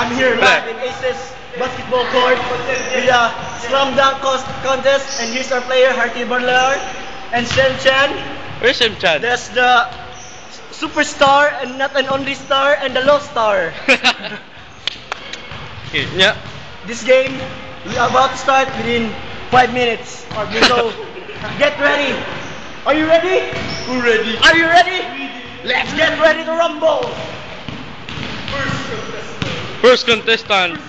I'm here live in Aces basketball court with a slam dunk contest, and here's our player Harty Barlar and Shen Chan. Where's Shen Chan? That's the superstar and not an only star and the lost star. Yeah. This game we are about to start within 5 minutes. So get ready. Are you ready? Who ready? Are you ready? Let's get ready to rumble. First contestant,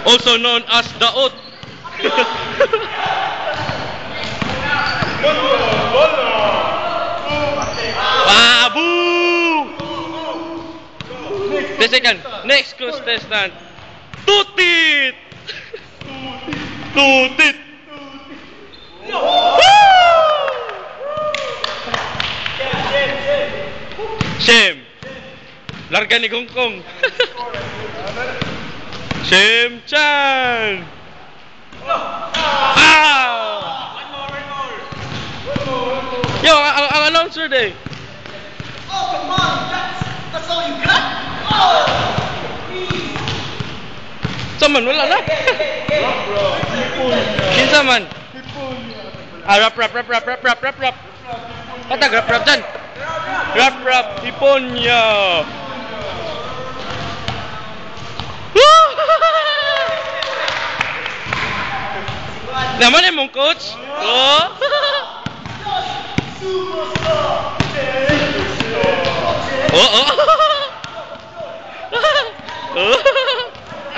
also known as the Oat. Babu! The second, next contestant, Tutit! Tutit! Shem! Larga ni Gongkong. Shem Chan! Yo, ang announcer day. Oh, come on. That's all you got? Oh! Saman, wala na. Kinsa man? Rap. Patag, rap dyan. Rap, Hiponya. Naman yung mong coach? Oh! Oh!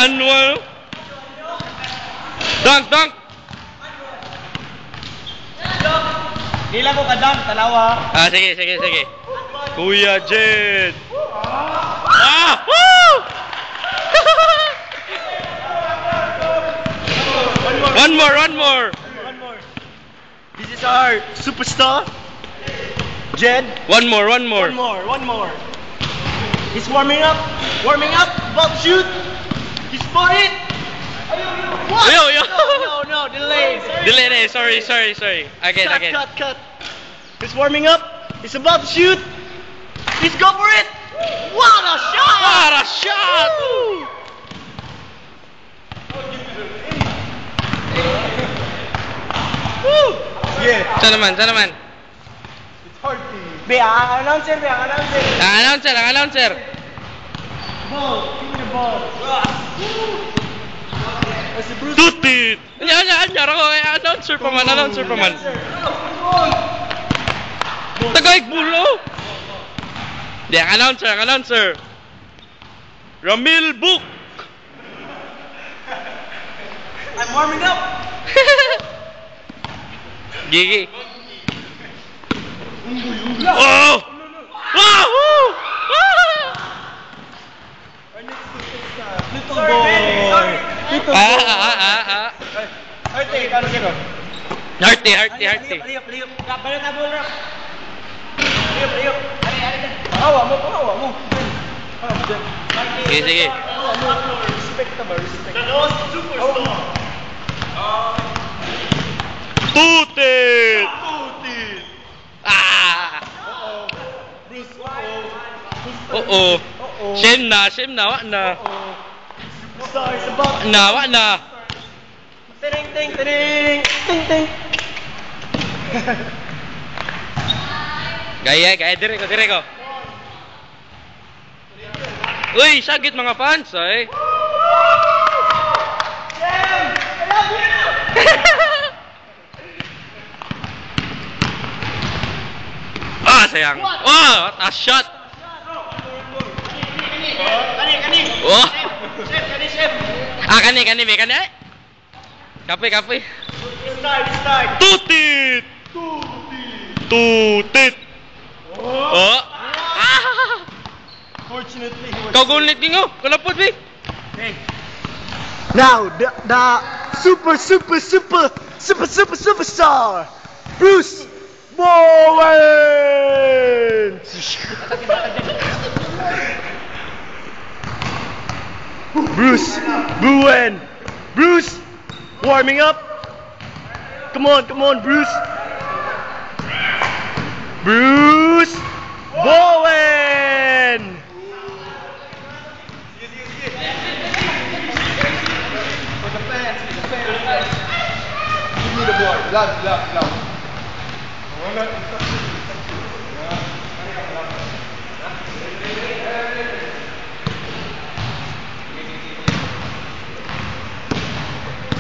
Anwar. Dunk! Hila ko ka dunk, talawa. Sige. Kuya Jed. Woo! One more. This is our superstar, Jed. One more. One more. He's warming up, about to shoot. He's for it. What? Yo. No, delay. Delay, sorry. Again. Cut. He's warming up. He's about to shoot. He's go for it. What a shot! Woo. Woo! Yeah. Sana man. It's hard to. Ang announcer. Ang announcer. Ball. Give me the ball. Tutit. Anya ako announcer pa man. Tagaig bulo. Di ang announcer. Ramil Book. I'm warming up. Gigi. Oh! Wow! Little boy. Harty, kano sino? Harty. Liyop. Balik na bola. Liyop. Ari. Pahawa mo. Sige. Respect. The lost superstar. Tutit! Bruce. Oo. Shem na, wak na. Star is about. Wak na. Ting. Gaya, dire ko. Uy, sagit mga fans, ay. Jam! I love you! Sayang. Oh, a shot. Kani. Oh. Chef. Kani. Kape. Start. Tutit. Oh. Fortunately, Kau gulit ninyo. Kalapod, Vic. Okay. Now, the superstar, Bruce Bowen. Bruce, warming up. Come on, Bruce. Bowen.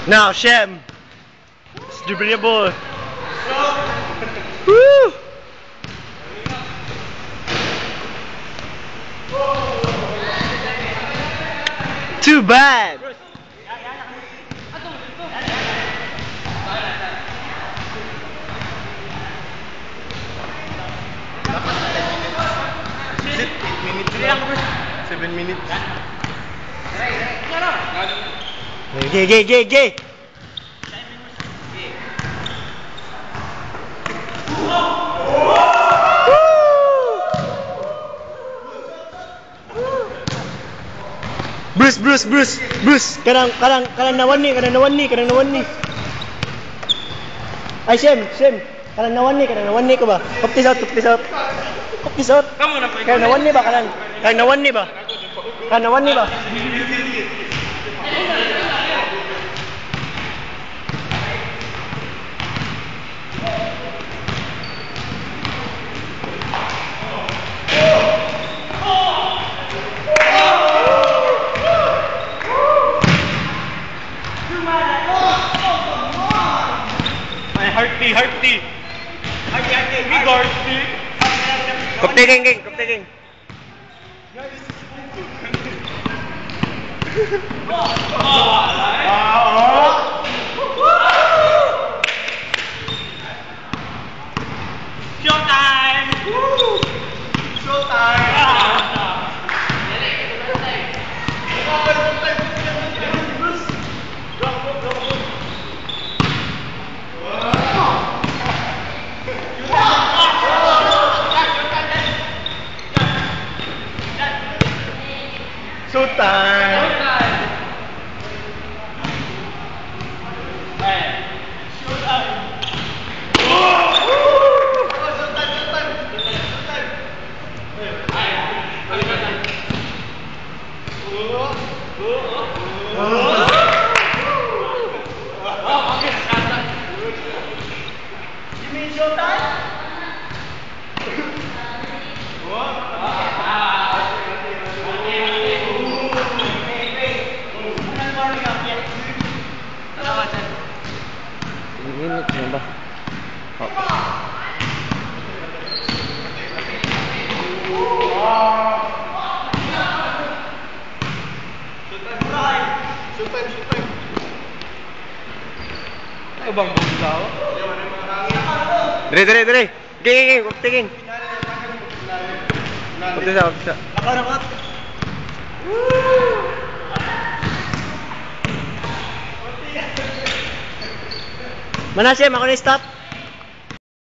Now, Shem. Let's dribble your ball. Woo! Too bad. Is it 8 minutes lang? 7 minutes. Gay. Bruce. Kanang nawan ni. Ay, Shem. Kanang nawan ni ko ba? Koptis out. Kamu na Kanang nawan ni ba? Kanang nawan ni ba? Hearty. Big hearty. Kopte king. Ano bang buglaw? Dire. King. Kopte king. Kopte sa. Nakot. Mana Shem, ako na stop.